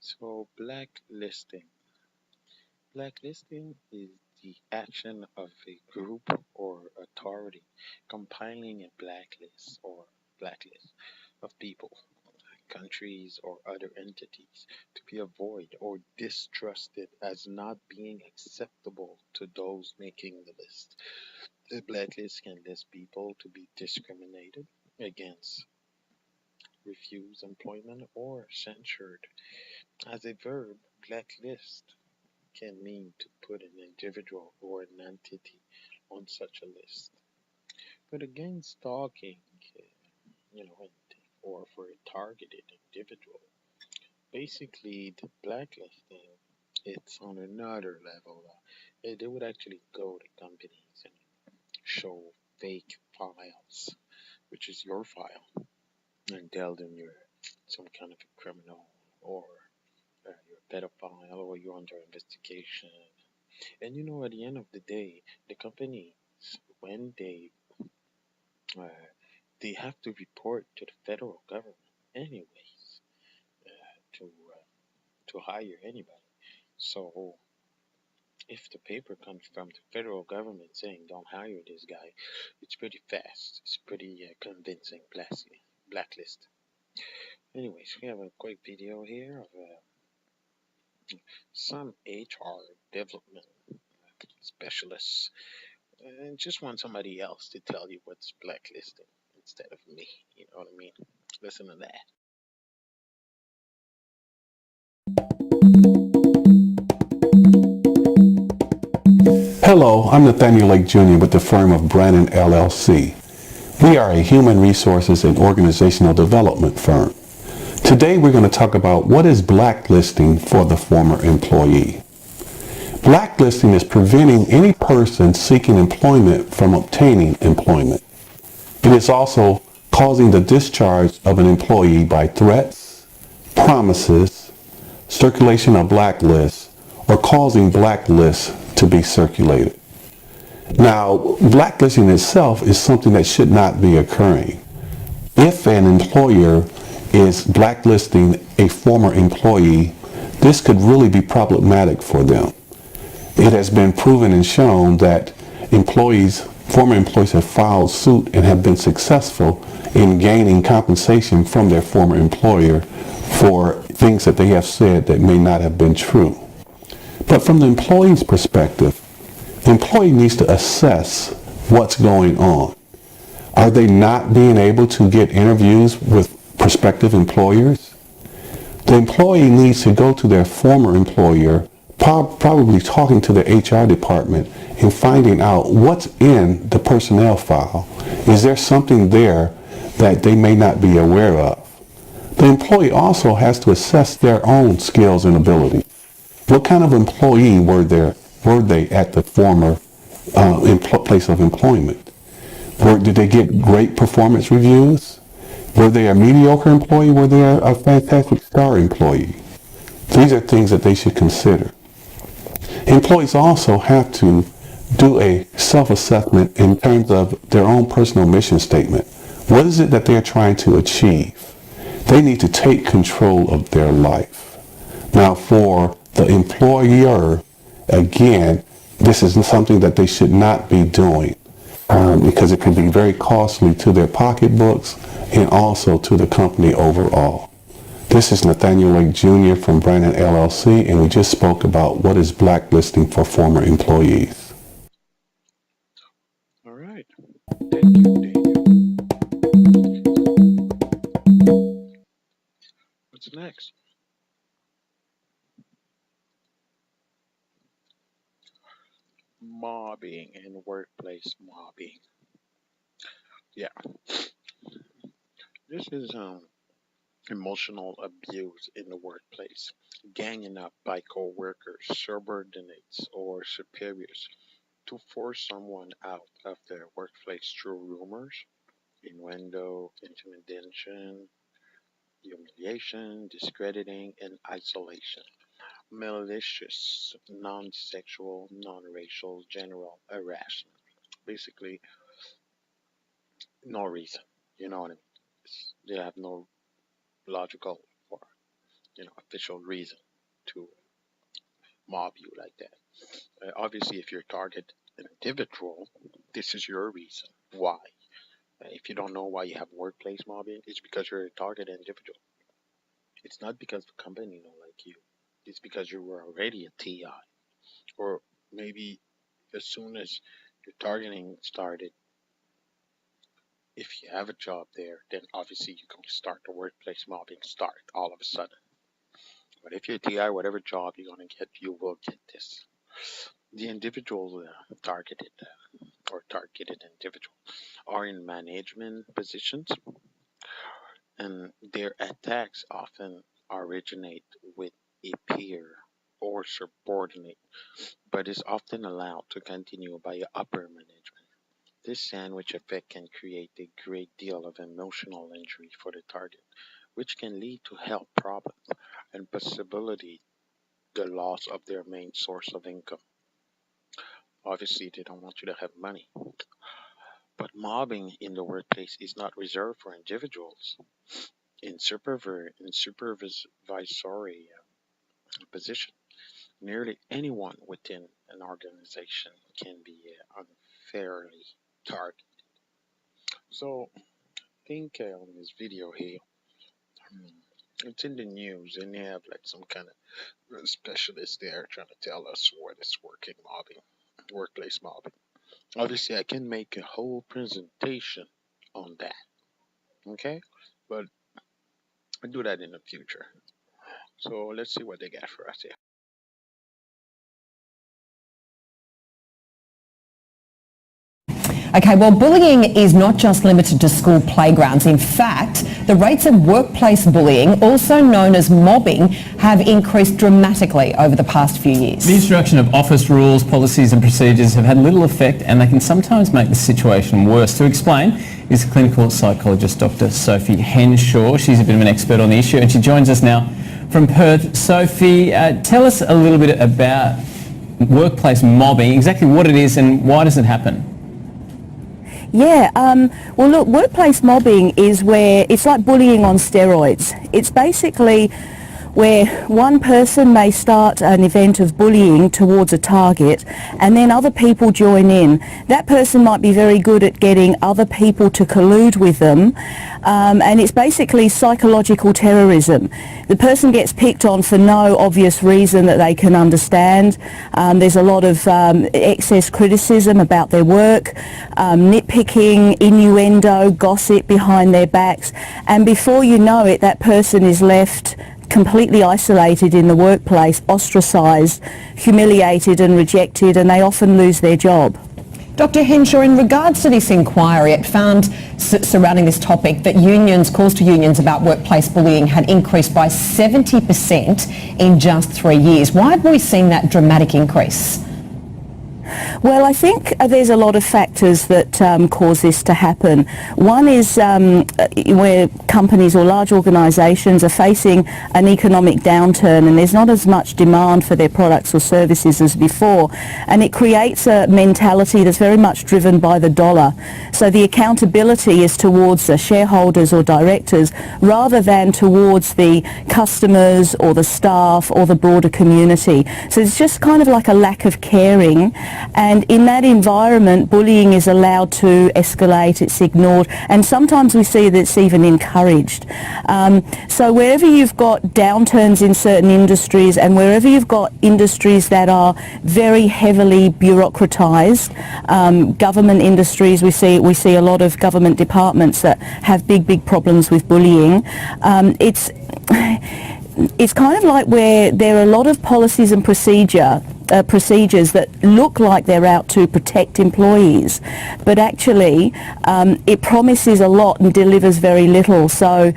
So, blacklisting. Blacklisting is the action of a group or authority compiling a blacklist of people, countries, or other entities to be avoided or distrusted as not being acceptable to those making the list. The blacklist can list people to be discriminated against, refuse employment, or censured. As a verb, blacklist can mean to put an individual or an entity on such a list. But again, stalking, and- or for a targeted individual, basically the blacklisting, it's on another level. They would actually go to companies and show fake files, which is your file, and tell them you're some kind of a criminal or you're a pedophile or you're under investigation. And at the end of the day, the companies, when uh, they have to report to the federal government anyways to hire anybody. So if the paper comes from the federal government saying don't hire this guy, it's pretty fast. It's pretty convincing blacklist. Anyways, we have a quick video here of some HR development specialists. And just want somebody else to tell you what's blacklisting instead of me. You know what I mean? Listen to that. Hello, I'm Nathaniel Lake Jr. with the firm of Brannon LLC. We are a human resources and organizational development firm. Today we're going to talk about what is blacklisting for the former employee. Blacklisting is preventing any person seeking employment from obtaining employment. It is also causing the discharge of an employee by threats, promises, circulation of blacklists, or causing blacklists to be circulated. Now, blacklisting itself is something that should not be occurring. If an employer is blacklisting a former employee, this could really be problematic for them. It has been proven and shown that former employees have filed suit and have been successful in gaining compensation from their former employer for things that they have said that may not have been true. But from the employee's perspective, the employee needs to assess what's going on. Are they not being able to get interviews with prospective employers? The employee needs to go to their former employer, probably talking to the HR department and finding out what's in the personnel file. Is there something there that they may not be aware of? The employee also has to assess their own skills and abilities. What kind of employee were they at the former place of employment? Did they get great performance reviews? Were they a mediocre employee? Were they a fantastic star employee? These are things that they should consider. Employees also have to do a self-assessment in terms of their own personal mission statement. What is it that they're trying to achieve? They need to take control of their life. Now, for the employer, again, this is something that they should not be doing because it can be very costly to their pocketbooks and also to the company overall. This is Nathaniel Lake Jr. from Brannon LLC, and we just spoke about what is blacklisting for former employees. All right. Thank you, Daniel. What's next? Mobbing and workplace mobbing. Yeah, this is emotional abuse in the workplace, ganging up by coworkers, subordinates, or superiors to force someone out of their workplace through rumors, innuendo, intimidation, humiliation, discrediting, and isolation. Malicious, non-sexual, non-racial, general harassment. Basically, no reason. You know what I mean? They have no logical or official reason to mob you like that. Obviously, if you're target an individual, this is your reason why. If you don't know why you have workplace mobbing, it's because you're a target individual. It's not because the company don't like you. It's because you were already a TI. Or maybe as soon as your targeting started, if you have a job there, then obviously you're going to start the workplace mobbing start all of a sudden. But if you're a TI, whatever job you're going to get, you will get this. The individual targeted or targeted individual are in management positions, and their attacks often originate with a peer or subordinate, but is often allowed to continue by upper management. This sandwich effect can create a great deal of emotional injury for the target, which can lead to health problems and possibly the loss of their main source of income. Obviously, they don't want you to have money. But mobbing in the workplace is not reserved for individuals. In supervisory position, nearly anyone within an organization can be unfairly targeted. So, I think on this video here, it's in the news, and they have like some kind of specialist there trying to tell us what is workplace mobbing. Obviously, I can make a whole presentation on that, okay? But I'll do that in the future. So let's see what they got for us here. Okay, well, bullying is not just limited to school playgrounds. In fact, the rates of workplace bullying, also known as mobbing, have increased dramatically over the past few years. The introduction of office rules, policies and procedures have had little effect, and they can sometimes make the situation worse. To explain is clinical psychologist Dr. Sophie Henshaw. She's a bit of an expert on the issue, and she joins us now from Perth. Sophie, tell us a little bit about workplace mobbing, exactly what it is and why does it happen? Yeah, well look, workplace mobbing is where it's like bullying on steroids. It's basically where one person may start an event of bullying towards a target and then other people join in. That person might be very good at getting other people to collude with them, and it's basically psychological terrorism. The person gets picked on for no obvious reason that they can understand. There's a lot of excess criticism about their work, nitpicking, innuendo, gossip behind their backs, and before you know it, that person is left completely isolated in the workplace, ostracised, humiliated and rejected, and they often lose their job. Dr. Henshaw, in regards to this inquiry, it found surrounding this topic that calls to unions about workplace bullying had increased by 70% in just 3 years. Why have we seen that dramatic increase? Well, I think there's a lot of factors that cause this to happen. One is where companies or large organisations are facing an economic downturn and there's not as much demand for their products or services as before, and it creates a mentality that's very much driven by the dollar. So the accountability is towards the shareholders or directors rather than towards the customers or the staff or the broader community. So it's just kind of like a lack of caring. And in that environment, bullying is allowed to escalate, it's ignored, and sometimes we see that it's even encouraged. So wherever you've got downturns in certain industries and wherever you've got industries that are very heavily bureaucratized, government industries, we see a lot of government departments that have big problems with bullying. It's kind of like where there are a lot of policies and procedures that look like they're out to protect employees, but actually it promises a lot and delivers very little. So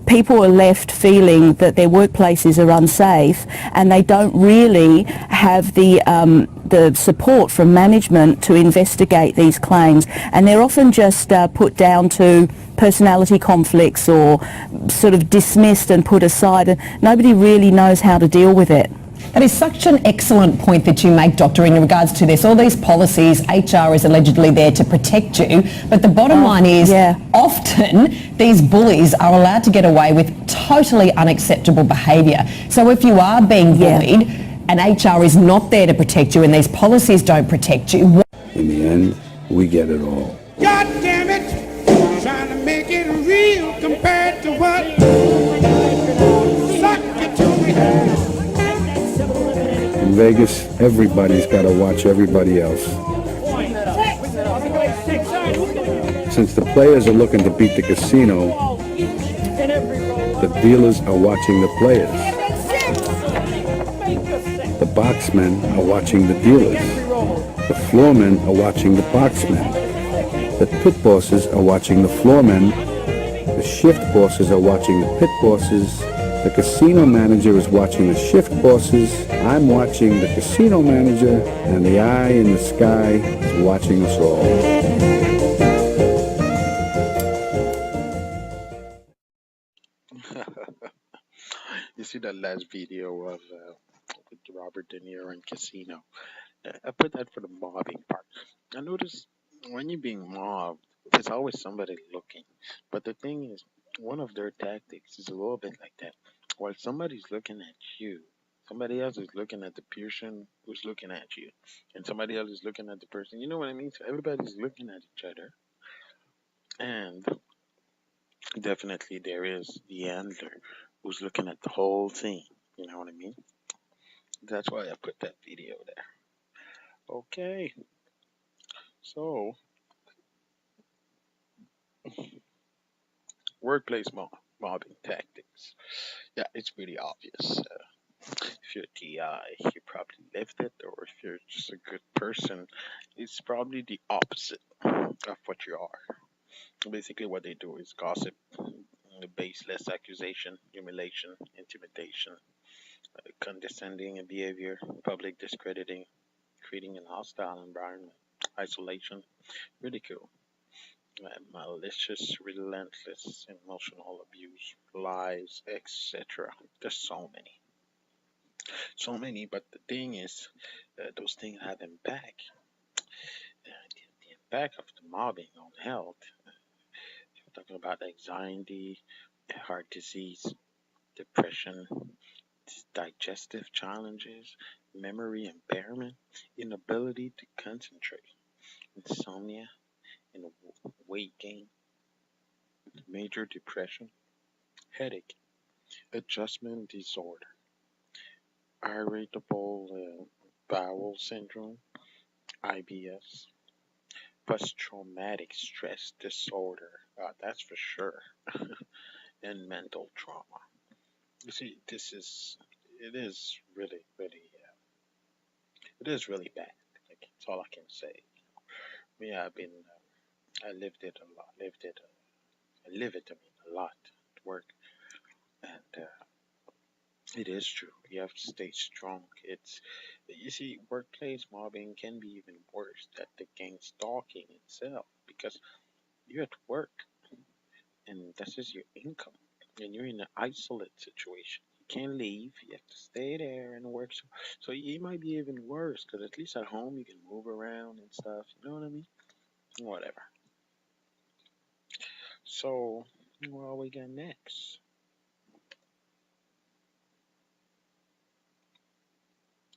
people are left feeling that their workplaces are unsafe and they don't really have the support from management to investigate these claims, and they're often just put down to personality conflicts or sort of dismissed and put aside, and nobody really knows how to deal with it. That is such an excellent point that you make, Doctor, in regards to this. All these policies, HR is allegedly there to protect you, but the bottom line is often these bullies are allowed to get away with totally unacceptable behaviour. So if you are being bullied and HR is not there to protect you and these policies don't protect you... In the end, we get it all. God damn it! Trying to make it real compared to what suck it to me. In Vegas, everybody's got to watch everybody else. Since the players are looking to beat the casino, the dealers are watching the players. The boxmen are watching the dealers. The floormen are watching the boxmen. The pit bosses are watching the floormen. The shift bosses are watching the pit bosses. The casino manager is watching the shift bosses. I'm watching the casino manager, and the eye in the sky is watching us all. You see that last video of with Robert De Niro in Casino? I put that for the mobbing part. I notice when you're being mobbed, there's always somebody looking. But the thing is, one of their tactics is a little bit like that. While somebody's looking at you, somebody else is looking at the person who's looking at you, and somebody else is looking at the person. You know what I mean? So everybody's looking at each other, and definitely there is the handler who's looking at the whole thing. You know what I mean? That's why I put that video there. Okay, so workplace mobbing tactics. Yeah, it's pretty obvious. If you're a TI, you probably lived it, or if you're just a good person, it's probably the opposite of what you are. Basically, what they do is gossip, baseless accusation, humiliation, intimidation, condescending behavior, public discrediting, creating an hostile environment, isolation, ridicule, malicious, relentless, emotional abuse, lies, etc. There's so many. But the thing is, those things have impact. The impact of the mobbing on health. If you're talking about anxiety, heart disease, depression, digestive challenges, memory impairment, inability to concentrate, insomnia, and weight gain, major depression, headache, adjustment disorder, irritable bowel syndrome, IBS, post-traumatic stress disorder. That's for sure, and mental trauma. You see, it is really, it is really bad. Like, that's all I can say. Yeah, I lived it a lot, I live it, I mean, a lot at work, and it is true. You have to stay strong. You see, workplace mobbing can be even worse than the gang stalking itself because you're at work and this is your income and you're in an isolate situation. You can't leave. You have to stay there and work. So it might be even worse because at least at home you can move around and stuff. You know what I mean? Whatever. So, what we got next?